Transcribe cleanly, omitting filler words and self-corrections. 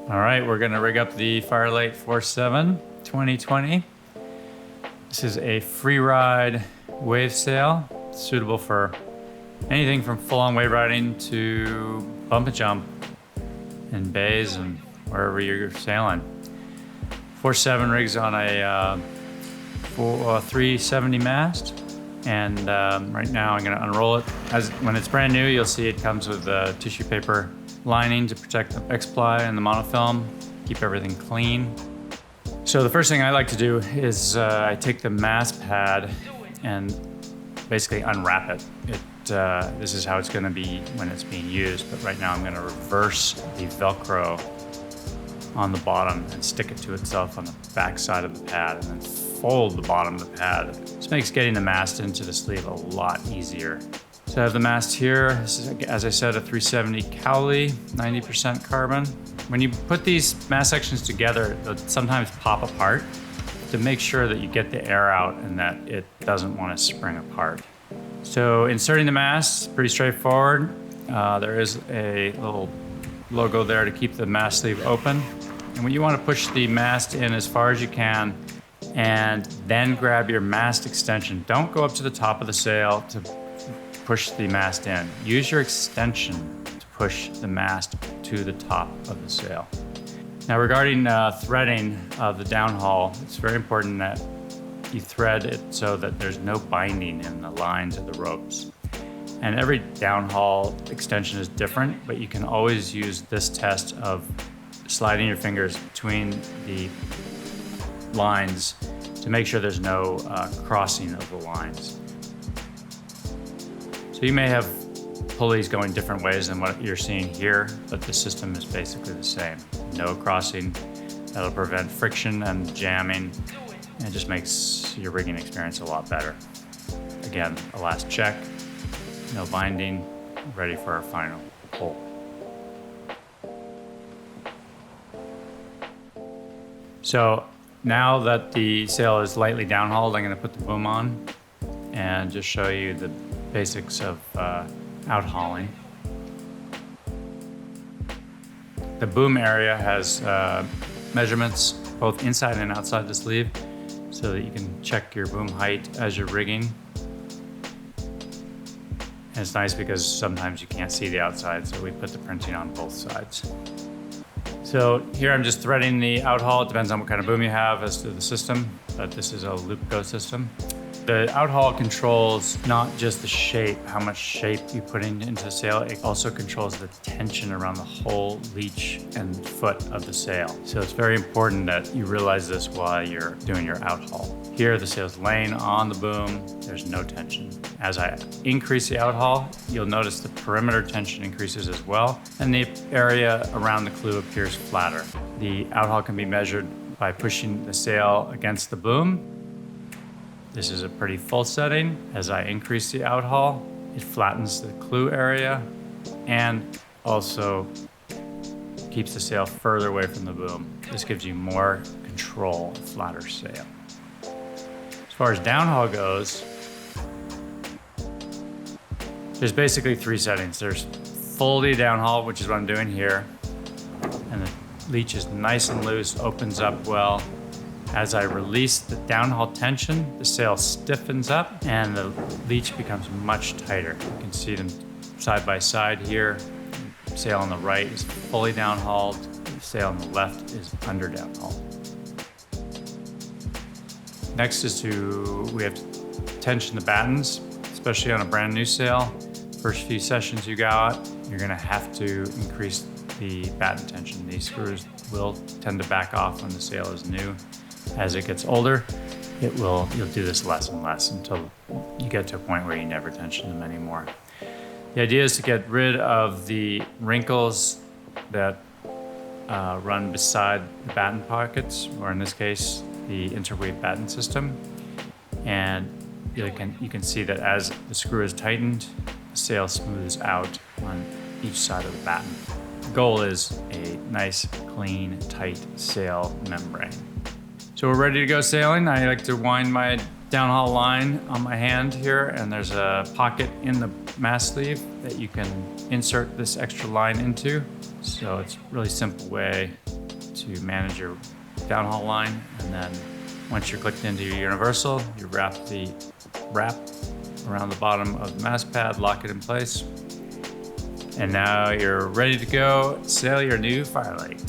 All right, we're gonna rig up the Firelight 4.7 2020. This is a free ride wave sail, suitable for anything from full-on wave riding to bump and jump in bays and wherever you're sailing. 4.7 rigs on a 370 mast, and right now I'm gonna unroll it. When it's brand new, you'll see it comes with a tissue paper lining to protect the x-ply and the monofilm, keep everything clean. So the first thing I like to do is I take the mast pad and basically unwrap it. This is how it's gonna be when it's being used, but right now I'm gonna reverse the Velcro on the bottom and stick it to itself on the back side of the pad, and then fold the bottom of the pad. This makes getting the mast into the sleeve a lot easier. So I have the mast here. This is, as I said, a 370 Cowley, 90% carbon. When you put these mast sections together, they'll sometimes pop apart. To make sure that you get the air out and that it doesn't want to spring apart. So inserting the mast is pretty straightforward. There is a little logo there to keep the mast sleeve open. And when you want to push the mast in as far as you can and then grab your mast extension, don't go up to the top of the sail to push the mast in. Use your extension to push the mast to the top of the sail. Now regarding threading of the downhaul, it's very important that you thread it so that there's no binding in the lines of the ropes. And every downhaul extension is different, but you can always use this test of sliding your fingers between the lines to make sure there's no crossing of the lines. So you may have pulleys going different ways than what you're seeing here, but the system is basically the same. No crossing. That'll prevent friction and jamming, and it just makes your rigging experience a lot better. Again, a last check, no binding, ready for our final pull. So now that the sail is lightly downhauled, I'm going to put the boom on and just show you the basics of outhauling. The boom area has measurements both inside and outside the sleeve so that you can check your boom height as you're rigging. And it's nice because sometimes you can't see the outside, so we put the printing on both sides. So here I'm just threading the outhaul. It depends on what kind of boom you have as to the system, but this is a loop go system. The outhaul controls not just the shape, how much shape you put into the sail, it also controls the tension around the whole leech and foot of the sail. So it's very important that you realize this while you're doing your outhaul. Here the sail's laying on the boom, there's no tension. As I increase the outhaul, you'll notice the perimeter tension increases as well, and the area around the clew appears flatter. The outhaul can be measured by pushing the sail against the boom. This is a pretty full setting. As I increase the outhaul, it flattens the clew area and also keeps the sail further away from the boom. This gives you more control, a flatter sail. As far as downhaul goes, there's basically three settings. There's fully downhaul, which is what I'm doing here. And the leech is nice and loose, opens up well. As I release the downhaul tension, the sail stiffens up and the leech becomes much tighter. You can see them side by side here. The sail on the right is fully downhauled. The sail on the left is under downhaul. Next is we have to tension the battens, especially on a brand new sail. First few sessions you got, you're gonna have to increase the batten tension. These screws will tend to back off when the sail is new. As it gets older, you'll do this less and less until you get to a point where you never tension them anymore. The idea is to get rid of the wrinkles that run beside the batten pockets, or in this case, the interweave batten system. And you can see that as the screw is tightened, the sail smooths out on each side of the batten. The goal is a nice, clean, tight sail membrane. So we're ready to go sailing. I like to wind my downhaul line on my hand here, and there's a pocket in the mast sleeve that you can insert this extra line into. So it's a really simple way to manage your downhaul line. And then once you're clicked into your universal, you wrap the wrap around the bottom of the mast pad, lock it in place. And now you're ready to go sail your new Firelight.